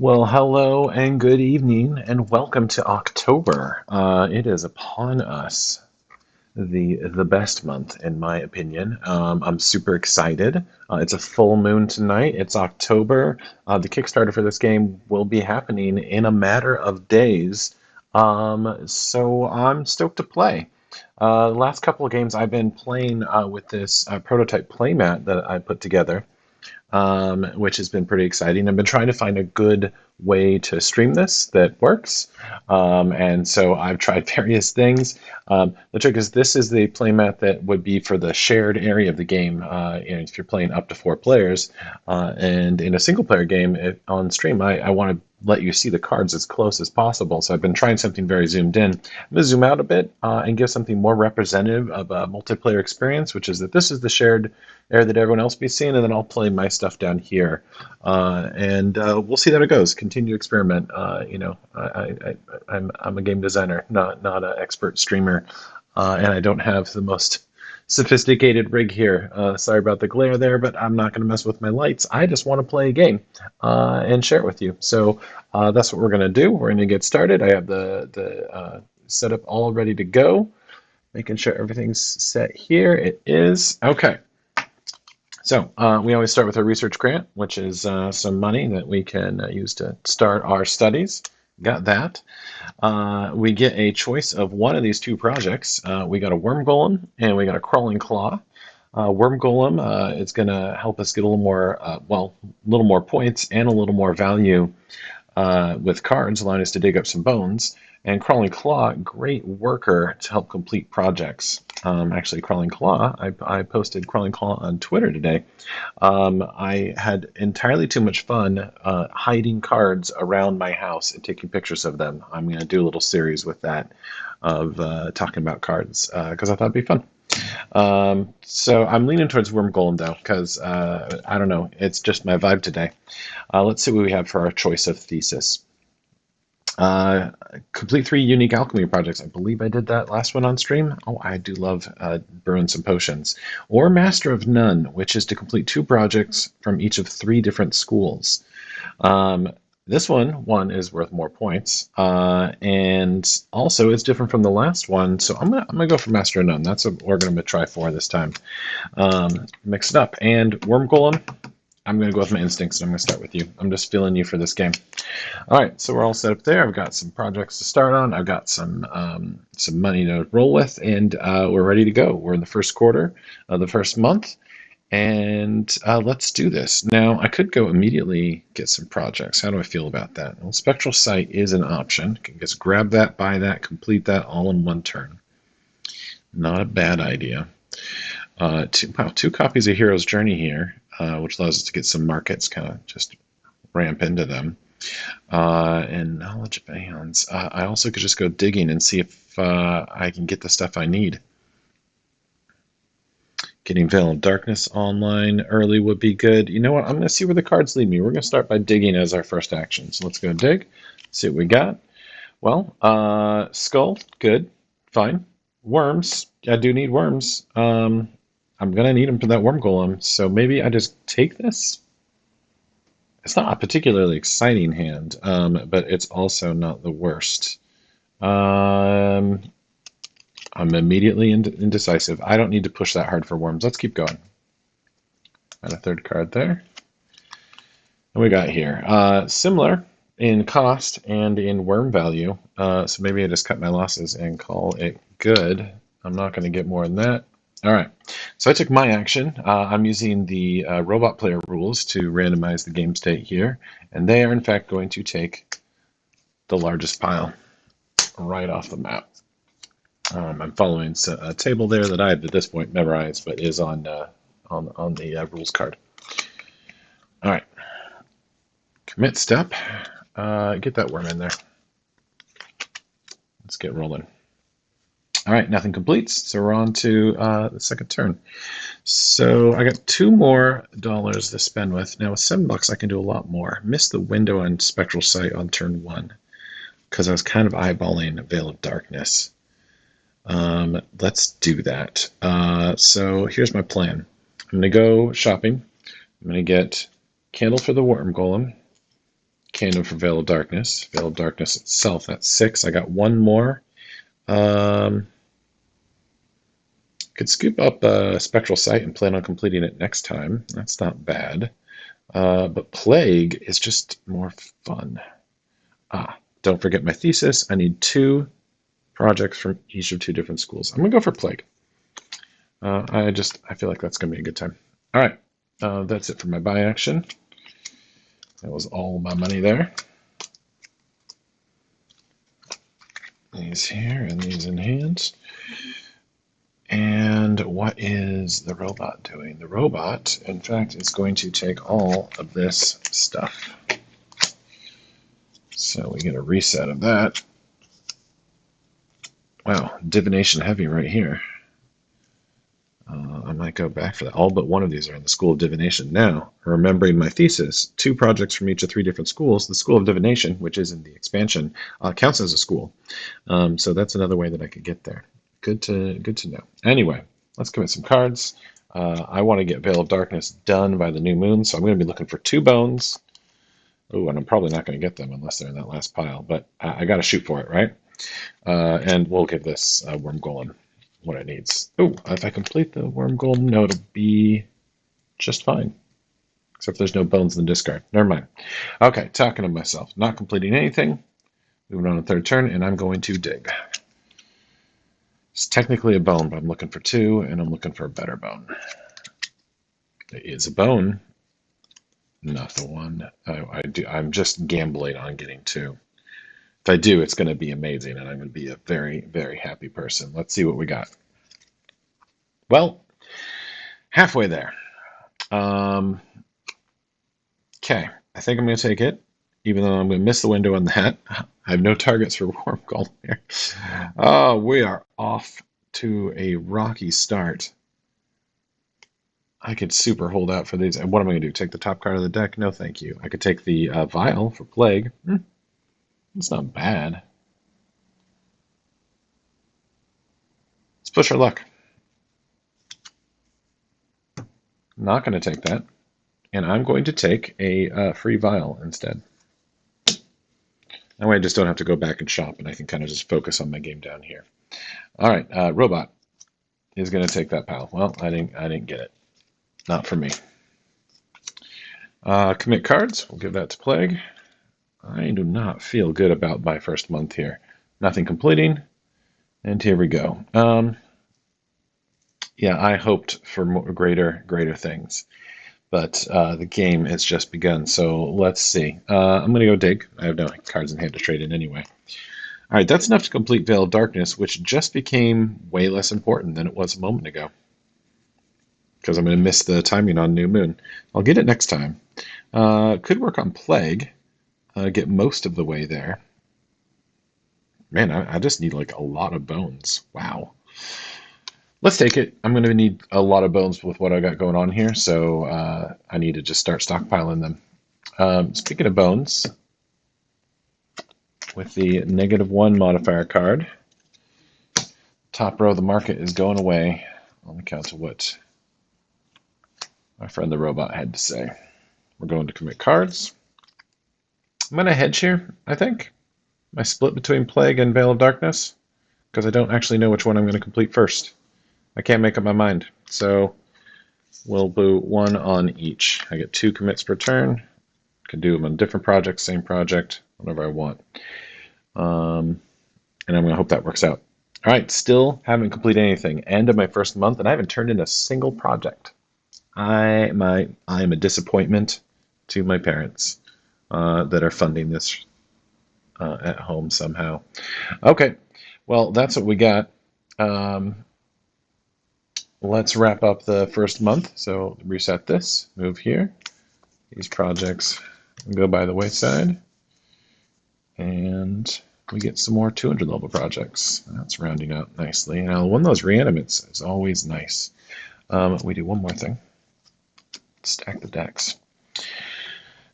Well, hello and good evening, and welcome to October. It is upon us, the best month in my opinion. I'm super excited. It's a full moon tonight. It's October. The Kickstarter for this game will be happening in a matter of days. So I'm stoked to play. The last couple of games I've been playing with this prototype playmat that I put together, which has been pretty exciting. I've been trying to find a good way to stream this that works, and so I've tried various things. The trick is this is the playmat that would be for the shared area of the game. If you're playing up to four players, and in a single player game on stream, I want to let you see the cards as close as possible. So I've been trying something very zoomed in. I'm going to zoom out a bit and give something more representative of a multiplayer experience, which is that this is the shared area that everyone else be seeing, and then I'll play my stuff down here, and we'll see how it goes. Continue to experiment. I'm a game designer, not an expert streamer, and I don't have the most sophisticated rig here. Sorry about the glare there, but I'm not going to mess with my lights. I just want to play a game and share it with you. So that's what we're going to do. We're going to get started. I have the setup all ready to go. Making sure everything's set here. It is. Okay. So we always start with a research grant, which is some money that we can use to start our studies. Got that. We get a choice of one of these two projects. We got a worm golem and we got a crawling claw. Worm golem is going to help us get a little more, a little more points and a little more value with cards, allowing us to dig up some bones. And Crawling Claw, great worker to help complete projects. Actually, Crawling Claw, I posted Crawling Claw on Twitter today. I had entirely too much fun hiding cards around my house and taking pictures of them. I'm going to do a little series with that of talking about cards because I thought it'd be fun. So I'm leaning towards Worm Golem though, because I don't know, it's just my vibe today. Let's see what we have for our choice of thesis. Complete 3 unique alchemy projects. I believe I did that last one on stream. Oh, I do love brewing some potions. Or Master of None, which is to complete 2 projects from each of 3 different schools. This one is worth more points, and also it's different from the last one. So I'm gonna go for Master of None. That's what we're gonna try for this time. Mix it up. And Worm Golem, I'm going to go with my instincts, and I'm going to start with you. I'm just feeling you for this game. All right, so we're all set up there. I've got some projects to start on. I've got some money to roll with, and we're ready to go. We're in the first quarter of the first month, and let's do this. Now, I could go immediately get some projects. How do I feel about that? Well, Spectral Sight is an option. Can just grab that, buy that, complete that all in one turn. Not a bad idea. 2 copies of Hero's Journey here. Which allows us to get some markets, kind of just ramp into them. And Knowledge of Aeons. I also could just go digging and see if I can get the stuff I need. Getting Veil of Darkness online early would be good. You know what? I'm going to see where the cards lead me. We're going to start by digging as our first action. So let's go dig, see what we got. Well, Skull, good, fine. Worms, I do need worms. I'm going to need them for that Worm Golem, so maybe I just take this? It's not a particularly exciting hand, but it's also not the worst. I'm immediately indecisive. I don't need to push that hard for worms. Let's keep going. Got a 3rd card there. And we got here. Similar in cost and in worm value, so maybe I just cut my losses and call it good. I'm not going to get more than that. All right, so I took my action. I'm using the robot player rules to randomize the game state here, and they are in fact going to take the largest pile right off the map. I'm following a table there that I have at this point memorized, but is on the rules card. All right, commit step. Get that worm in there. Let's get rolling. All right, nothing completes, so we're on to the second turn. So I got $2 more to spend with. Now with $7, I can do a lot more. Missed the window on Spectral Sight on turn 1 because I was kind of eyeballing Veil of Darkness. Let's do that. So here's my plan. I'm going to go shopping. I'm going to get Candle for the Worm Golem, Candle for Veil of Darkness. Veil of Darkness itself, that's 6. I got one more. Um, could scoop up a Spectral Sight and plan on completing it next time. That's not bad. But Plague is just more fun. Don't forget my thesis. I need 2 projects from each of 2 different schools. I'm going to go for Plague. I feel like that's going to be a good time. All right. That's it for my buy action. That was all my money there. These here and these in hand. And what is the robot doing? The robot, in fact, is going to take all of this stuff. So we get a reset of that. Wow, divination heavy right here. I might go back for that. All but one of these are in the School of Divination. Now, remembering my thesis, 2 projects from each of 3 different schools. The School of Divination, which is in the expansion, counts as a school. So that's another way that I could get there. Good to know. Anyway, let's commit some cards. I want to get Veil of Darkness done by the new moon, so I'm going to be looking for 2 bones. Oh, and I'm probably not going to get them unless they're in that last pile, but I got to shoot for it, right? And we'll give this Worm Golem what it needs. Oh, if I complete the Worm Golem, no, it'll be just fine. Except there's no bones in the discard. Never mind. Okay, talking to myself. Not completing anything. Moving on to 3rd turn, and I'm going to dig. It's technically a bone, but I'm looking for 2, and I'm looking for a better bone. It is a bone. Not the one. I'm just gambling on getting 2. If I do, it's going to be amazing, and I'm going to be a very, very happy person. Let's see what we got. Well, halfway there. Okay, I think I'm going to take it, even though I'm going to miss the window on that. I have no targets for Worm Golem here. Oh, we are off to a rocky start. I could super hold out for these. And what am I going to do? Take the top card of the deck? No, thank you. I could take the Vial for Plague. It's not bad. Let's push our luck. Not going to take that. And I'm going to take a free Vial instead. That way I just don't have to go back and shop, and I can kind of just focus on my game down here. All right, Robot is going to take that pile. Well, I didn't get it. Not for me. Commit cards. We'll give that to Plague. I do not feel good about my first month here. Nothing completing. And here we go. Yeah, I hoped for greater things. But the game has just begun, so let's see. I'm going to go dig. I have no cards in hand to trade in anyway. All right, that's enough to complete Veil of Darkness, which just became way less important than it was a moment ago. Because I'm going to miss the timing on New Moon. I'll get it next time. Could work on Plague. Get most of the way there. Man, I just need like a lot of bones. Wow. Let's take it. I'm going to need a lot of bones with what I got going on here, so I need to just start stockpiling them. Speaking of bones, with the -1 modifier card, top row of the market is going away on the count of what my friend the robot had to say. We're going to commit cards. I'm going to hedge here, I think. My split between Plague and Veil of Darkness, because I don't actually know which one I'm going to complete first. I can't make up my mind, so we'll do 1 on each. I get 2 commits per turn. Can do them on different projects, same project, whatever I want. And I'm going to hope that works out. All right, still haven't completed anything. End of my first month, and I haven't turned in a single project. I am a disappointment to my parents that are funding this at home somehow. Okay, well, that's what we got. Let's wrap up the first month. So reset this, move here. These projects go by the wayside. And we get some more 200 level projects. That's rounding out nicely. Now, one of those reanimates is always nice. We do one more thing. Stack the decks.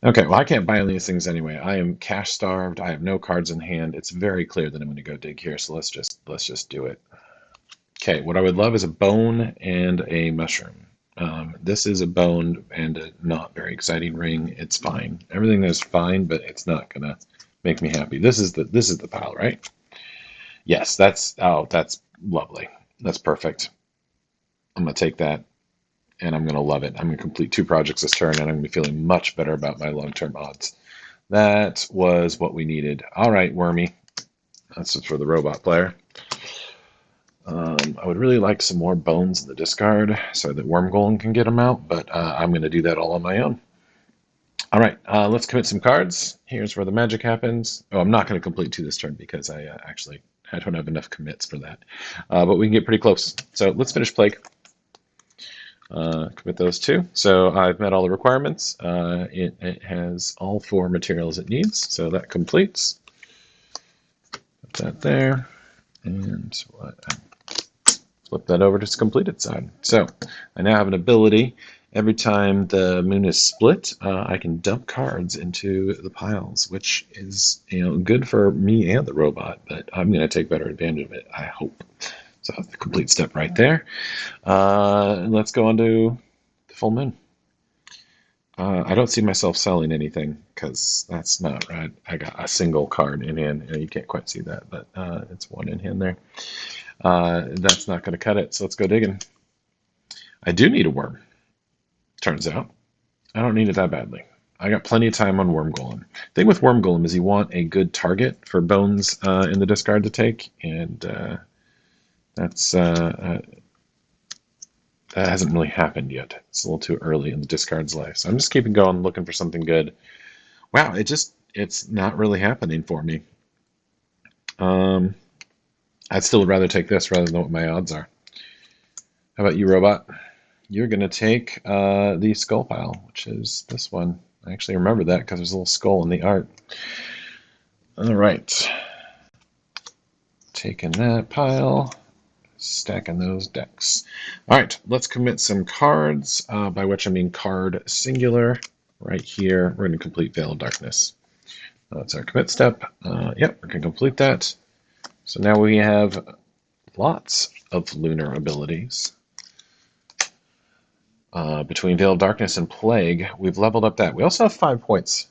Okay, well, I can't buy any of these things anyway. I am cash starved. I have no cards in hand. It's very clear that I'm going to go dig here, so let's just do it. Okay, what I would love is a bone and a mushroom. This is a bone and a not very exciting ring. It's fine. Everything is fine, but it's not gonna make me happy. This is the pile, right? Yes, that's lovely. That's perfect. I'm gonna take that and I'm gonna love it. I'm gonna complete 2 projects this turn, and I'm gonna be feeling much better about my long-term odds. That was what we needed. All right, Wormy. That's just for the robot player. I would really like some more bones in the discard so that Worm Golem can get them out, but I'm going to do that all on my own. All right, let's commit some cards. Here's where the magic happens. Oh, I'm not going to complete 2 this turn because I don't have enough commits for that, but we can get pretty close. So let's finish Plague. Commit those 2. So I've met all the requirements. It has all 4 materials it needs, so that completes. Put that there, and flip that over to its completed side. So I now have an ability. Every time the moon is split, I can dump cards into the piles, which is good for me and the robot, but I'm going to take better advantage of it, I hope. So the complete step right there. Let's go on to the full moon. I don't see myself selling anything because that's not right. I got a single card in hand. You can't quite see that, but it's 1 in hand there. That's not going to cut it, so let's go digging. I do need a worm, turns out. I don't need it that badly. I got plenty of time on Worm Golem. Thing with Worm Golem is you want a good target for bones in the discard to take, and that hasn't really happened yet. It's a little too early in the discard's life, so I'm just keeping going, looking for something good. Wow, it's not really happening for me. I'd still rather take this rather than what my odds are. How about you, robot? You're going to take the skull pile, which is this one. I actually remember that because there's a little skull in the art. All right. Taking that pile, stacking those decks. All right, let's commit some cards, by which I mean card singular. Right here, we're going to complete Veil of Darkness. That's our commit step. Yep, we're going to complete that. So now we have lots of lunar abilities. Between Veil of Darkness and Plague, we've leveled up that. We also have 5 points.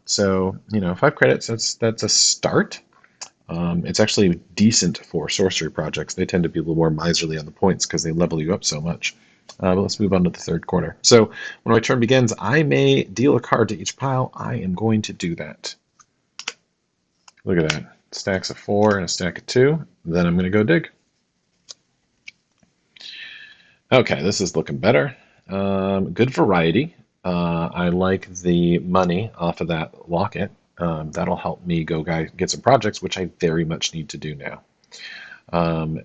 So 5 credits, that's a start. It's actually decent for sorcery projects. They tend to be a little more miserly on the points because they level you up so much. But let's move on to the 3rd quarter. So when my turn begins, I may deal a card to each pile. I am going to do that. Look at that. Stacks of 4 and a stack of 2. Then I'm going to go dig. Okay, this is looking better. Good variety. I like the money off of that locket. That'll help me go get some projects, which I very much need to do now. And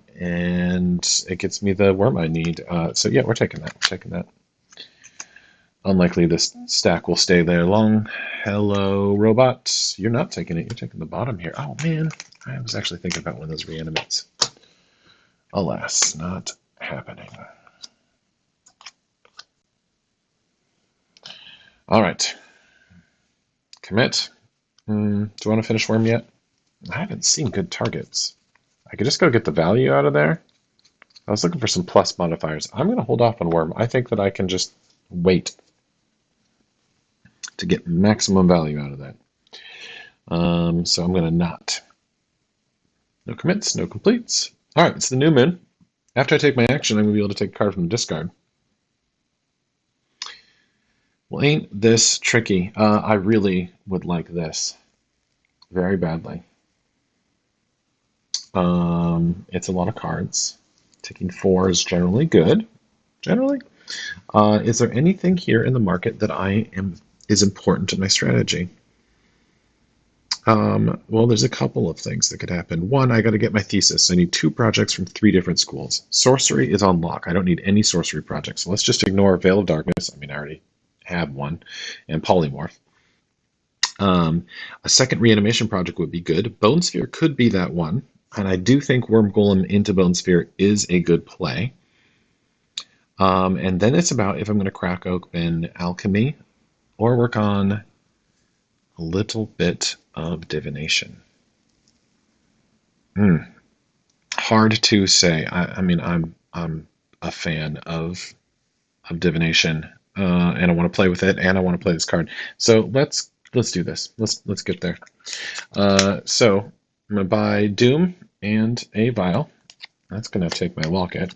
it gets me the worm I need. So yeah, we're taking that. We're taking that. Unlikely this stack will stay there long. Hello, robot. You're not taking it. You're taking the bottom here. Oh, man. I was actually thinking about one of those reanimates. Alas, not happening. All right. Commit. Do you want to finish worm yet? I haven't seen good targets. I could just go get the value out of there. I was looking for some plus modifiers. I'm going to hold off on worm. I think that I can just wait to get maximum value out of that. So I'm going to not. No commits, no completes. All right, it's the new moon. After I take my action, I'm going to be able to take a card from the discard. Well, ain't this tricky? I really would like this very badly. It's a lot of cards. Taking 4 is generally good. Generally. Is there anything here in the market that is important to my strategy? Well, there's a couple of things that could happen. One, I got to get my thesis. I need 2 projects from 3 different schools. Sorcery is on lock. I don't need any sorcery projects. So let's just ignore Veil of Darkness. I mean, I already have one. And Polymorph. A second reanimation project would be good. Bone Sphere could be that one. And I do think Worm Golem into Bone Sphere is a good play. And then it's about if I'm going to crack open Alchemy or work on a little bit of divination. Hard to say. I mean, I'm a fan of of divination, and I want to play with it, and I want to play this card. So let's do this. Let's get there. So I'm gonna buy Doom and a vial. That's gonna take my locket.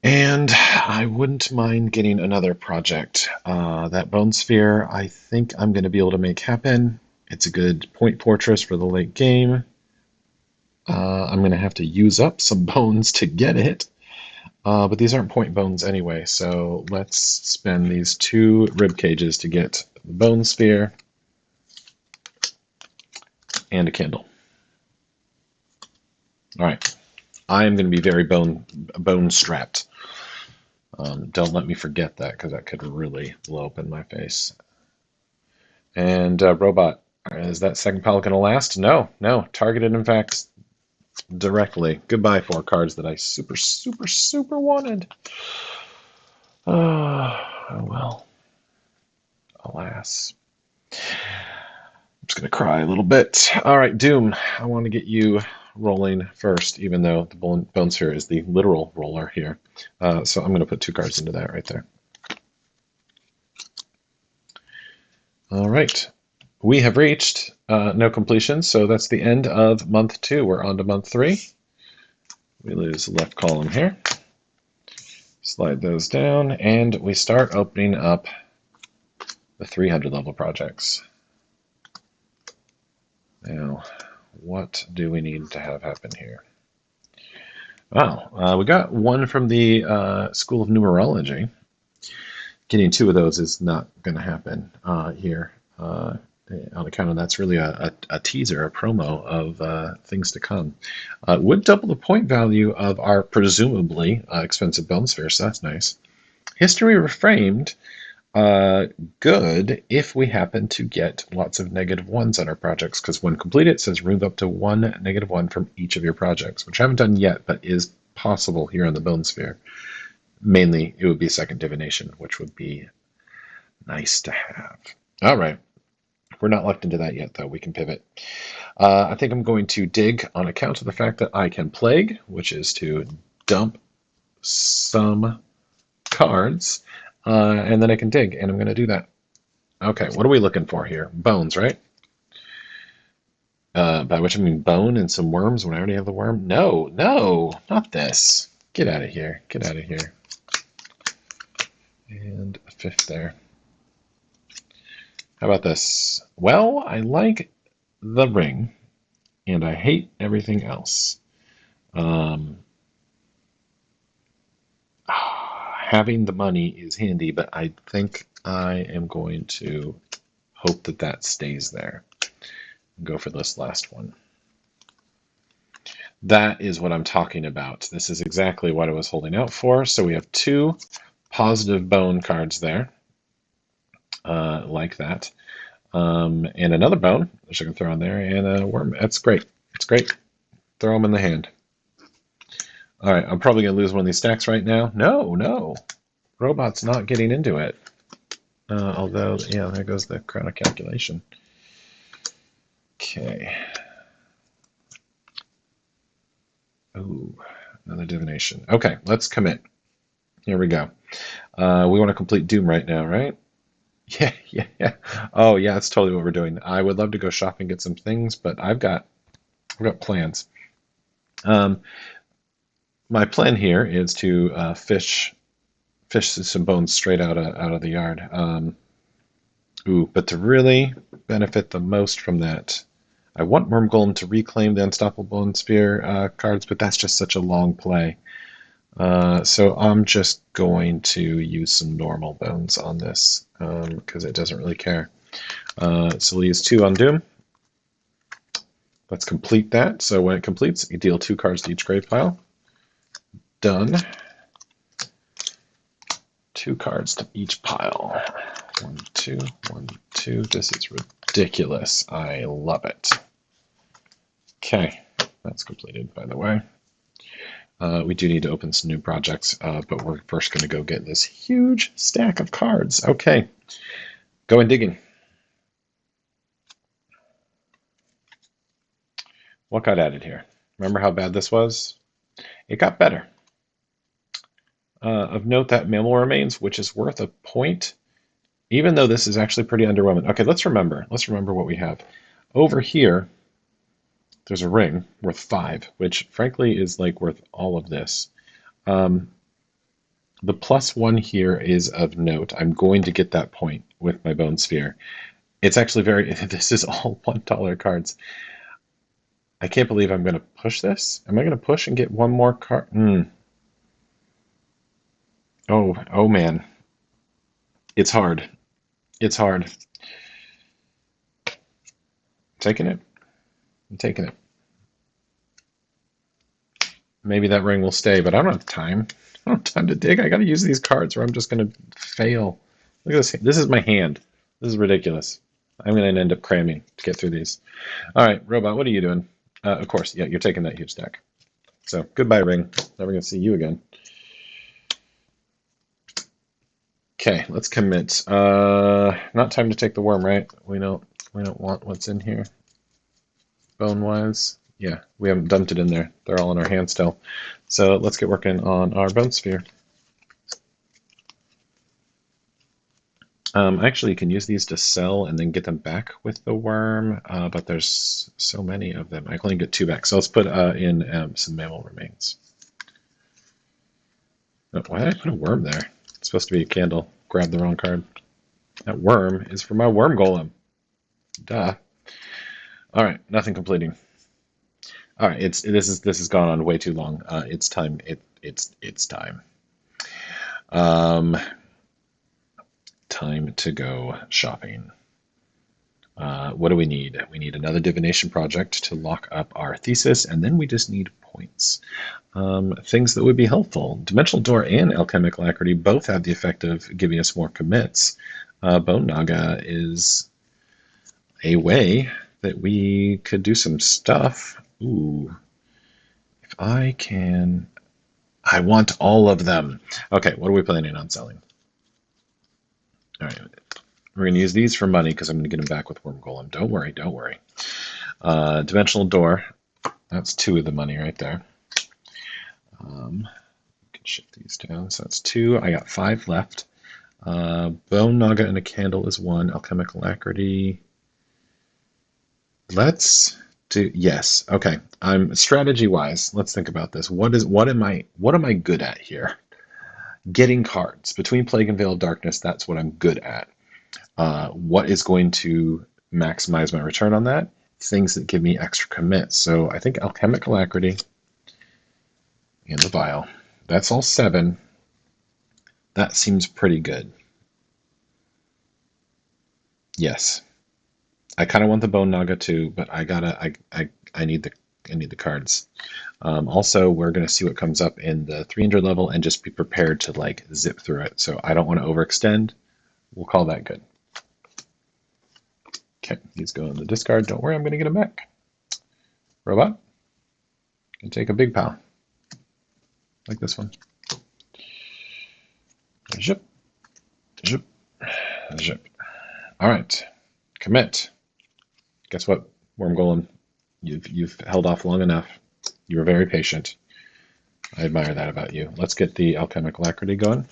And I wouldn't mind getting another project. That Bone Sphere, I think I'm going to be able to make happen. It's a good point fortress for the late game. I'm going to have to use up some bones to get it. But these aren't point bones anyway, so let's spend these 2 rib cages to get the Bone Sphere and a candle. All right. I am going to be very bone strapped. Don't let me forget that, because that could really blow up in my face. And robot, is that second pile going to last? No, no. Targeted, in fact, directly. Goodbye, 4 cards that I super, super, super wanted. Oh, well. Alas. I'm just going to cry a little bit. All right, Doom, I want to get you rolling first, even though the Bone Sphere is the literal roller here. So I'm going to put 2 cards into that right there. All right. We have reached no completion, so that's the end of month 2. We're on to month 3. We lose the left column here. Slide those down, and we start opening up the 300 level projects. Now, what do we need to have happen here? Wow, we got one from the School of Numerology. Getting 2 of those is not going to happen here. On account of that's really a teaser, a promo of things to come. It would double the point value of our presumably expensive Bone Sphere, so that's nice. History Reframed, good if we happen to get lots of -1s on our projects, because when completed it says remove up to 1 -1 from each of your projects, which I haven't done yet, but is possible here on the Bone Sphere. Mainly, it would be second divination, which would be nice to have. All right. We're not locked into that yet, though. We can pivot. I think I'm going to dig on account of the fact that I can plague, which is to dump some cards, and then I can dig, and I'm going to do that. Okay, what are we looking for here? Bones, right? By which I mean bone and some worms when I already have the worm. No, no, not this. Get out of here. Get out of here. And a 5th there. How about this? Well, I like the ring, and I hate everything else. Having the money is handy, but I think I am going to hope that that stays there. Go for this last one. That is what I'm talking about. This is exactly what I was holding out for. So we have 2 positive bone cards there, like that. And another bone, which I can throw on there, and a worm. That's great. It's great. Throw them in the hand. All right, I'm probably going to lose one of these stacks right now. No, no. Robot's not getting into it. Although, yeah, there goes the crown of calculation. Okay. Ooh, another divination. Okay, let's commit. Here we go. We want to complete Doom right now, right? Yeah, yeah, yeah. Oh, yeah, that's totally what we're doing. I would love to go shop and get some things, but I've got plans. My plan here is to fish some bones straight out of the yard. But to really benefit the most from that, I want Worm Golem to reclaim the Unstoppable Bone Sphere cards, but that's just such a long play. So I'm just going to use some normal bones on this, because it doesn't really care. So we'll use 2 on Doom. Let's complete that. So when it completes, you deal 2 cards to each grave pile. Done. 2 cards to each pile. 1, 2, 1, 2. This is ridiculous. I love it. Okay, that's completed, by the way. We do need to open some new projects, but we're first going to go get this huge stack of cards. Okay, going digging. What got added here? Remember how bad this was? It got better. Of note, that mammal remains, which is worth a point, even though this is actually pretty underwhelming. Okay, let's remember. Let's remember what we have. Over here, there's a ring worth 5, which frankly is like worth all of this. Um, the +1 here is of note. I'm going to get that point with my bone sphere. It's actually very, this is all $1 cards. I can't believe I'm going to push this. Am I going to push and get one more card? Oh man. It's hard. It's hard. Taking it. I'm taking it. Maybe that ring will stay, but I don't have time. I don't have time to dig. I got to use these cards or I'm just going to fail. Look at this. This is my hand. This is ridiculous. I'm going to end up cramming to get through these. All right, Robot, what are you doing? Of course, yeah, you're taking that huge stack. So goodbye, ring. Never going to see you again. Okay, let's commit. Not time to take the worm, right? We don't want what's in here. Bone-wise. Yeah, we haven't dumped it in there. They're all in our hand still. So let's get working on our bone sphere. Actually, you can use these to sell and then get them back with the worm, but there's so many of them. I can only get 2 back. So let's put in some mammal remains. Oh, why did I put a worm there? It's supposed to be a candle. Grab the wrong card. That worm is for my worm golem. Duh. All right, nothing completing. All right, this has gone on way too long. It's time. It's time. Time to go shopping. What do we need? We need another divination project to lock up our thesis, and then we just need points. Things that would be helpful. Dimensional Door and Alchemical Alacrity both have the effect of giving us more commits. Bone Naga is a way that we could do some stuff. Ooh. If I can... I want all of them. Okay, what are we planning on selling? All right. We're going to use these for money because I'm going to get them back with Worm Golem. Don't worry, don't worry. Dimensional Door. That's 2 of the money right there. We can shift these down. So that's 2. I got 5 left. Bone Naga and a candle is 1. Alchemical Alacrity. Let's do, yes. Okay. Strategy wise, let's think about this. What am I good at here? Getting cards. Between Plague and Veil of Darkness, that's what I'm good at. What is going to maximize my return on that? Things that give me extra commits. So I think Alchemic Alacrity and the Vial. That's all 7. That seems pretty good. Yes. I kind of want the Bone Naga too, but I need the cards. Also, we're going to see what comes up in the 300 level and just be prepared to like zip through it. So I don't want to overextend. We'll call that good. Okay, these go in the discard. Don't worry, I'm going to get them back. Robot, can take a big pile. Like this one. Zip, zip, zip. All right, commit. Guess what, Worm Golem? You've held off long enough. You were very patient. I admire that about you. Let's get the Alchemic Alacrity going.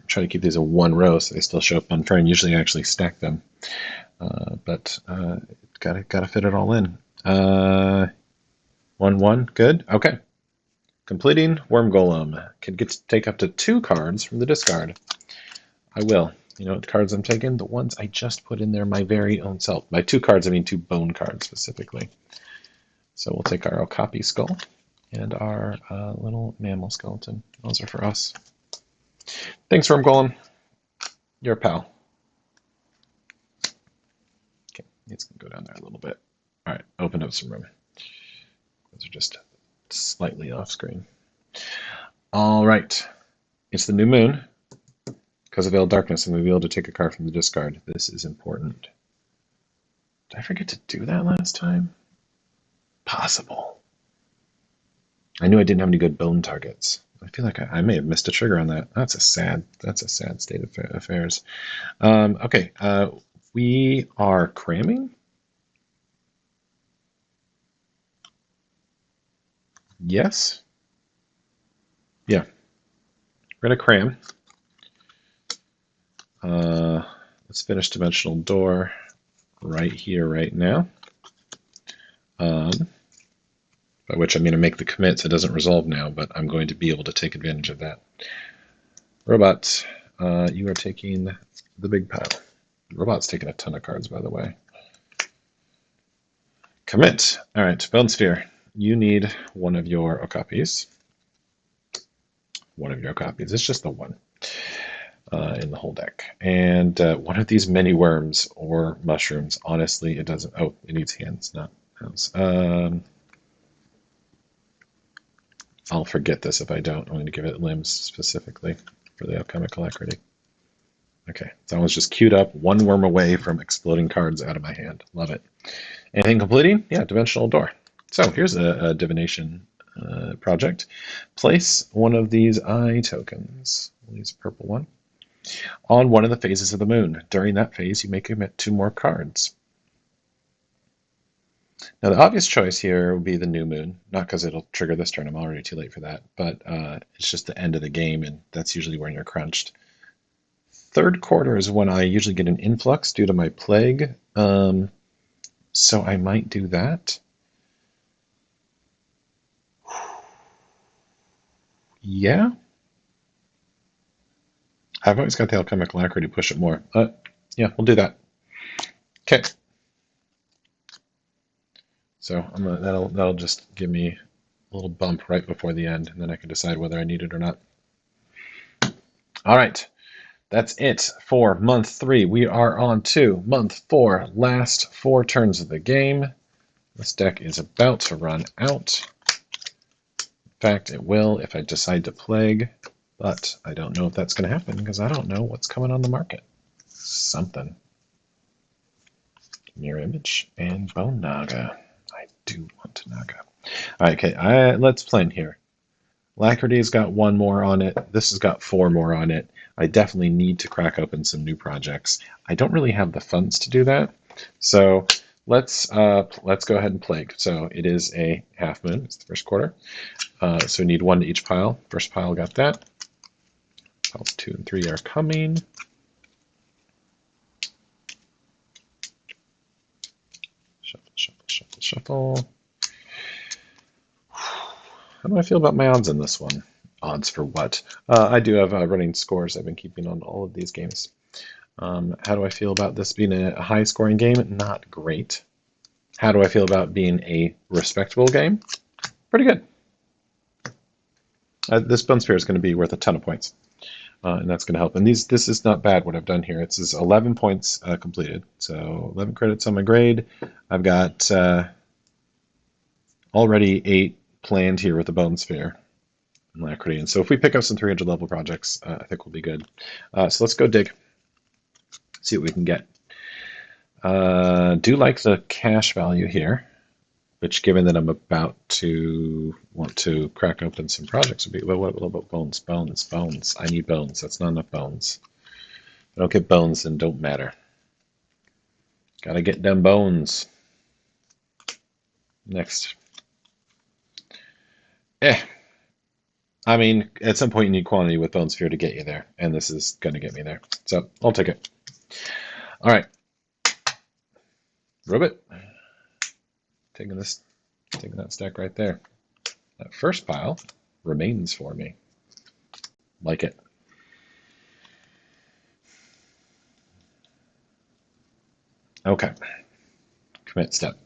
Try to keep these a 1 row so they still show up on turn. Usually I actually stack them, but gotta fit it all in. 1/1, good. Okay, completing Worm Golem. Can get to take up to 2 cards from the discard. I will. You know what cards I'm taking? The ones I just put in there my very own self. By 2 cards, I mean 2 bone cards specifically. So we'll take our Okapi skull and our little mammal skeleton. Those are for us. Thanks, Worm Golem. You're a pal. Okay, it's gonna go down there a little bit. All right, open up some room. Those are just slightly off screen. All right, it's the new moon. Because of Veil Darkness, I'm going to be able to take a card from the discard. This is important. Did I forget to do that last time? Possible. I knew I didn't have any good bone targets. I feel like I may have missed a trigger on that. That's a sad state of affairs. Okay, we are cramming. Yes. Yeah. We're going to cram. Let's finish dimensional door right here, right now. By which I'm going to make the commit so it doesn't resolve now, but I'm going to be able to take advantage of that. Robot, you are taking the big pile. Robot's taking a ton of cards, by the way. Commit. All right, Bone Sphere. You need one of your Okapis. One of your Okapis. It's just the one in the whole deck. And one of these mini worms or mushrooms. Honestly, it doesn't. Oh, it needs hands, not hands. I'll forget this if I don't. I'm going to give it limbs specifically for the alchemical alacrity. Okay, so I was just queued up, one worm away from exploding cards out of my hand. Love it. Anything completing? Yeah, dimensional door. So here's a divination project. Place one of these eye tokens. We'll use a purple one. On one of the phases of the moon. During that phase, you may commit 2 more cards. Now, the obvious choice here would be the new moon, not because it'll trigger this turn. I'm already too late for that, but it's just the end of the game, and that's usually when you're crunched. Third quarter is when I usually get an influx due to my plague, so I might do that. Yeah. I've always got the alchemical alacrity to push it more. Yeah, we'll do that. Okay. So that'll just give me a little bump right before the end, and then I can decide whether I need it or not. All right. That's it for month 3. We are on to month 4, last 4 turns of the game. This deck is about to run out. In fact, it will if I decide to plague, but I don't know if that's going to happen because I don't know what's coming on the market. Something. Mirror Image and Bone Naga. I do want Naga. All right, okay, let's plan here. Alacrity's got 1 more on it. This has got 4 more on it. I definitely need to crack open some new projects. I don't really have the funds to do that, so let's go ahead and plague. So it is a half moon. It's the first quarter. So we need 1 to each pile. First pile got that. Piles 2 and 3 are coming. Shuffle, shuffle, shuffle, shuffle. How do I feel about my odds in this one? Odds for what? I do have running scores I've been keeping on all of these games. How do I feel about this being a high-scoring game? Not great. How do I feel about being a respectable game? Pretty good. This Bone Sphere is going to be worth a ton of points, and that's going to help. And this is not bad what I've done here. It's 11 points completed, so 11 credits on my grade. I've got already 8 planned here with the Bone Sphere. Alacrity. And so if we pick up some 300 level projects, I think we'll be good. So let's go dig, see what we can get. Do like the cash value here, which given that I'm about to want to crack open some projects would be, well, what about bones? Bones. I need bones. That's not enough bones. If I don't get bones, then don't matter. Gotta get them bones. Next. I mean, at some point you need quantity with Bone Sphere to get you there, and this is going to get me there. So I'll take it. All right. Robot. Taking that stack right there. That first pile remains for me. Like it. Okay. Commit step.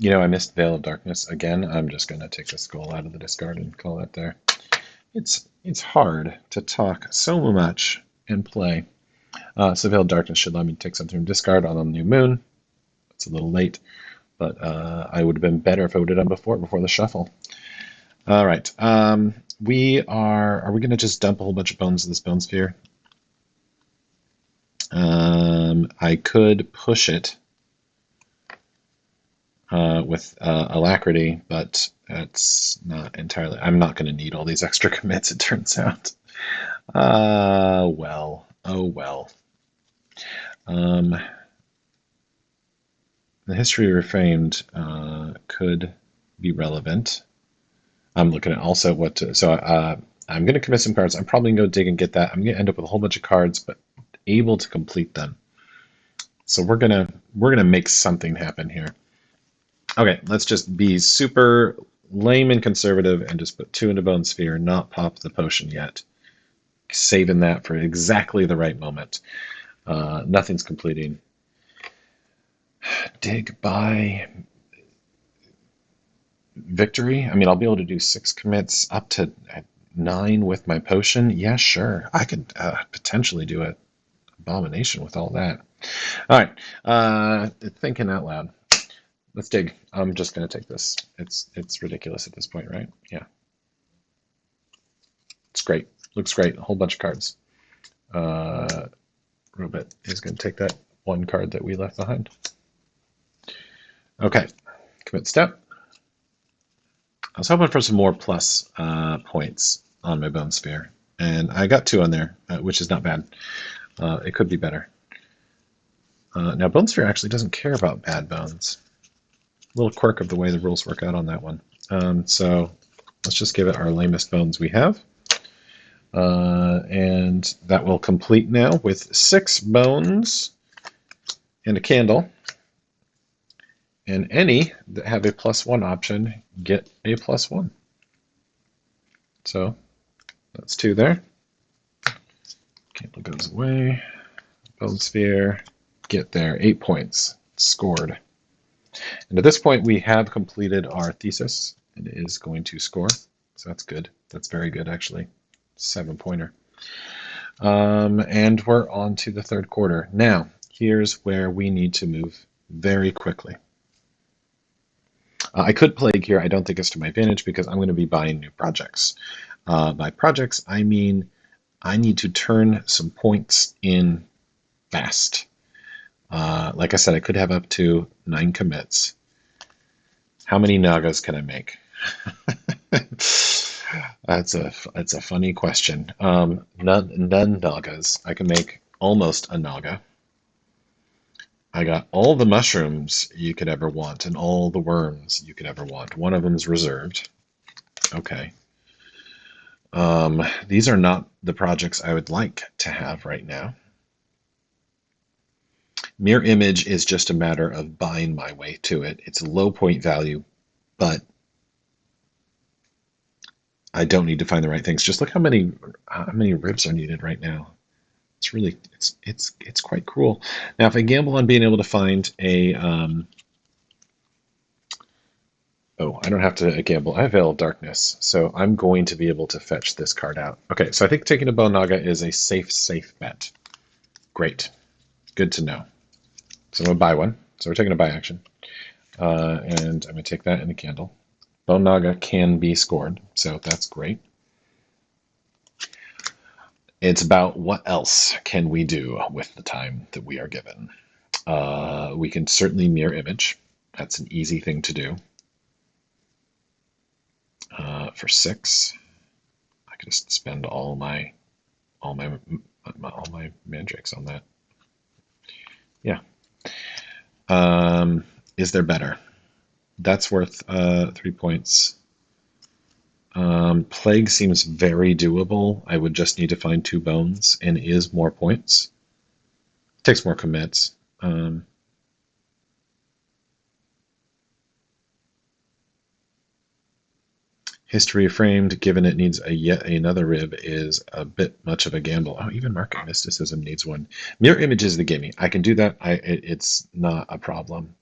You know, I missed Veil of Darkness again. I'm just going to take the skull out of the discard and call that there. It's hard to talk so much and play. So Veil of Darkness should let me take something from discard on the new moon. It's a little late, but I would have been better if I would have done before the shuffle. All right. Are we going to just dump a whole bunch of bones in this Bone Sphere? I could push it with Alacrity, but that's not entirely. I'm not going to need all these extra commits, it turns out. Oh, well. The history reframed could be relevant. I'm looking at also what to, so I'm going to commit some cards. I'm probably going to go dig and get that. I'm going to end up with a whole bunch of cards, but able to complete them. So we're gonna make something happen here. Okay, let's just be super lame and conservative and just put 2 into Bone Sphere, not pop the potion yet. Saving that for exactly the right moment. Nothing's completing. Dig by victory. I mean, I'll be able to do 6 commits up to 9 with my potion. Yeah, sure. I could potentially do an abomination with all that. All right. Thinking out loud. Let's dig. I'm just going to take this. It's ridiculous at this point, right? Yeah. It's great. Looks great. A whole bunch of cards. Robot is going to take that 1 card that we left behind. Okay. Commit step. I was hoping for some more plus points on my Bone Sphere, and I got 2 on there, which is not bad. It could be better. Now, Bone Sphere actually doesn't care about bad bones. A little quirk of the way the rules work out on that one. So let's just give it our lamest bones we have. And that will complete now with 6 bones and a candle. And any that have a +1 option get a +1. So that's 2 there. Candle goes away. Bone Sphere, get there. 8 points. Scored. And at this point, we have completed our thesis. It is going to score. So that's good. That's very good, actually. 7-pointer. And we're on to the 3rd quarter. Now, here's where we need to move very quickly. I could plague here. I don't think it's to my advantage because I'm going to be buying new projects. By projects, I mean I need to turn some points in fast. Like I said, I could have up to 9 commits. How many Nagas can I make? That's a funny question. None Nagas. I can make almost a Naga. I got all the mushrooms you could ever want and all the worms you could ever want. One of them is reserved. Okay. These are not the projects I would like to have right now. Mirror image is just a matter of buying my way to it. It's a low point value, but I don't need to find the right things. Just look how many ribs are needed right now. It's really it's quite cruel. Now, if I gamble on being able to find a oh, I don't have to gamble. I have Veil of Darkness, so I'm going to be able to fetch this card out. Okay, so I think taking a Bone Naga is a safe bet. Great, good to know. So I'm gonna buy one. So we're taking a buy action, and I'm gonna take that in the candle. Bone Naga can be scored, so that's great. It's about what else can we do with the time that we are given. We can certainly mirror image. That's an easy thing to do. For 6, I could just spend all my mandrakes on that. Yeah. Is there better? That's worth 3 points. Plague seems very doable. I would just need to find 2 bones and is more points. Takes more commits. History framed, given it needs yet another rib, is a bit much of a gamble. Oh, even Market Mysticism needs one. Mirror image is the gimme. I can do that. It's not a problem.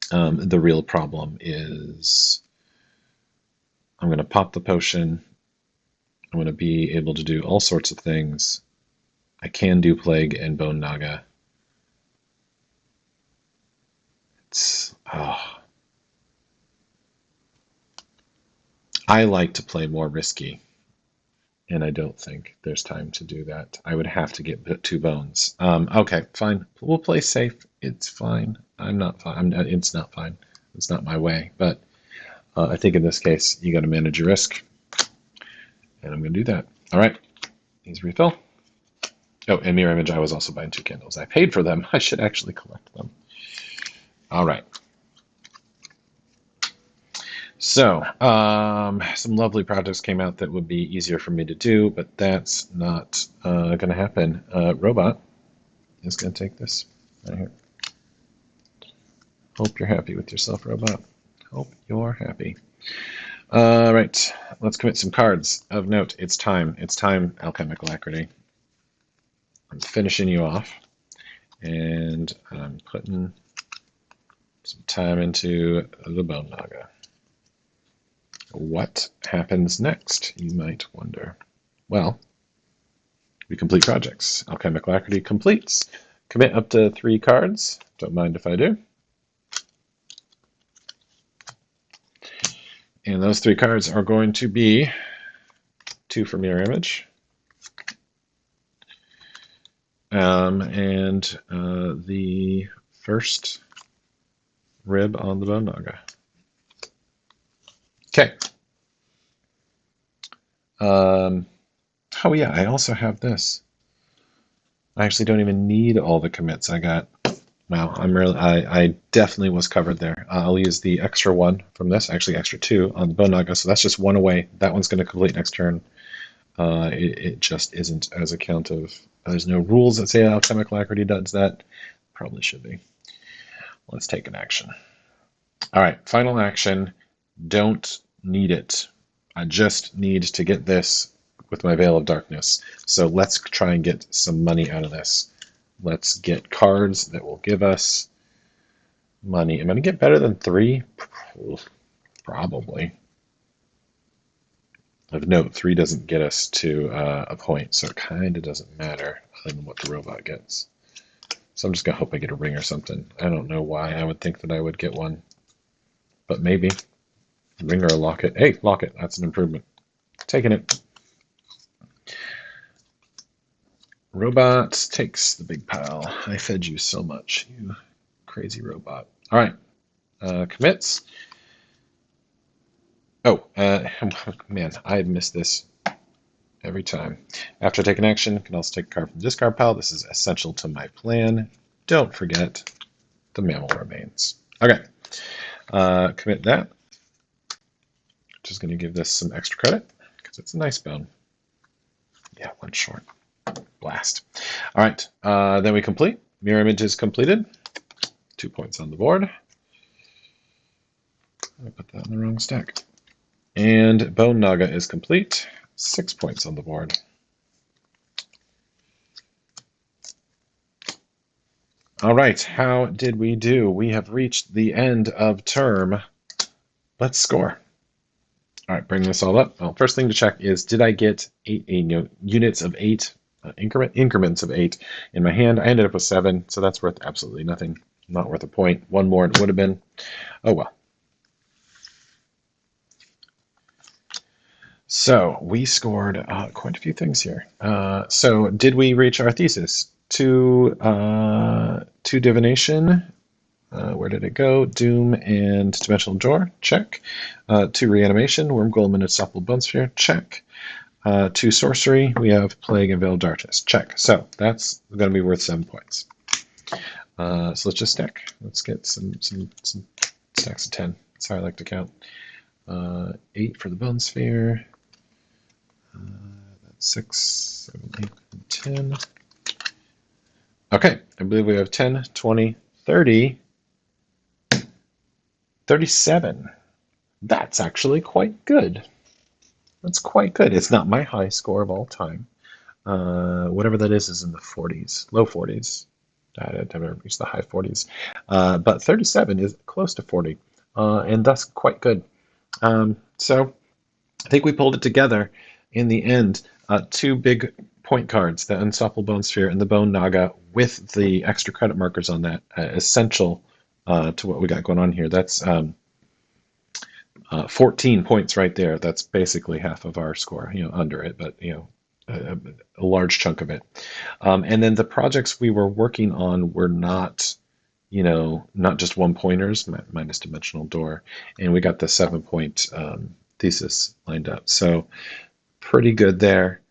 The real problem is I'm going to pop the potion. I'm going to be able to do all sorts of things. I can do Plague and Bone Naga. I like to play more risky, and I don't think there's time to do that. I would have to get 2 bones. Okay, fine. We'll play safe. It's fine. I'm not fine. It's not fine. It's not my way. But I think in this case, you got to manage your risk, and I'm going to do that. All right. Here's refill. Oh, and mirror image. I was also buying 2 candles. I paid for them. I should actually collect them. All right. So, some lovely projects came out that would be easier for me to do, but that's not going to happen. Robot is going to take this right here. Hope you're happy with yourself, Robot. Hope you're happy. All right, let's commit some cards of note. It's time. It's time, Alchemical Alacrity. I'm finishing you off, and I'm putting some time into the Bone Naga. What happens next, you might wonder? Well, we complete projects. Alchemical Alacrity completes. Commit up to 3 cards. Don't mind if I do. And those 3 cards are going to be 2 for Mirror Image, and the first rib on the Bone Naga. Okay. Oh yeah, I also have this. I actually don't even need all the commits I got. Wow, I definitely was covered there. I'll use the extra 1 from this, actually extra 2 on the Bone Naga, so that's just 1 away. That one's going to complete next turn. It just isn't as a count of. There's no rules that say Alchemical Alacrity does that. Probably should be. Let's take an action. All right, final action. Don't need it. I just need to get this with my Veil of Darkness. So let's try and get some money out of this. Let's get cards that will give us money. Am I going to get better than 3? Probably. Of note, 3 doesn't get us to a point, so it kind of doesn't matter other than what the robot gets. So I'm just going to hope I get a ring or something. I don't know why I would think that I would get one, but maybe. A ring or a locket. Hey, locket, that's an improvement. Taking it. Robot takes the big pile. I fed you so much, you crazy robot. All right, commits. Oh, man, I missed this every time. After taking action, can also take a card from the discard pile. This is essential to my plan. Don't forget the mammal remains. Okay, commit that. Just going to give this some extra credit because it's a nice bone. Yeah, 1 short. Blast. All right, then we complete. Mirror Image is completed. 2 points on the board. I put that in the wrong stack. And Bone Naga is complete. 6 points on the board. All right, how did we do? We have reached the end of term. Let's score. All right, bring this all up. Well, first thing to check is, did I get 8 units of 8, increments of 8 in my hand? I ended up with 7, so that's worth absolutely nothing. Not worth a point. 1 more it would have been. Oh well. So we scored quite a few things here. So did we reach our thesis? 2 divination. Where did it go? Doom and Dimensional Door. Check. 2 reanimation. Worm Golem and Unstoppable Bone Sphere. Check. 2 sorcery. We have Plague and Veil of Darkness. Check. So that's going to be worth 7 points. So let's just stack. Let's get some stacks of 10. That's how I like to count. 8 for the Bone Sphere. That's 6, 7, 8, and 10. Okay, I believe we have 10, 20, 30, 37. That's actually quite good. That's quite good. It's not my high score of all time. Whatever that is in the 40s, low 40s. I haven't reached the high 40s. But 37 is close to 40, and thus quite good. So I think we pulled it together in the end. 2 big point cards, the Unstoppable Bone Sphere and the Bone Naga, with the extra credit markers on that, essential to what we got going on here. That's 14 points right there. That's basically half of our score, under it, but a large chunk of it. And then the projects we were working on were not, not just 1-pointers, minus Dimensional Door, and we got the 7-point thesis lined up. So pretty good there.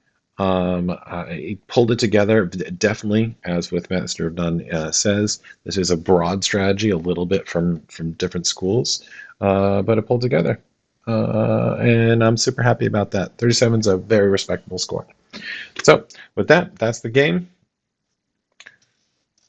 I pulled it together. Definitely, as with Master of None says, this is a broad strategy, a little bit from different schools, but it pulled together, and I'm super happy about that. 37 is a very respectable score. So with that, that's the game.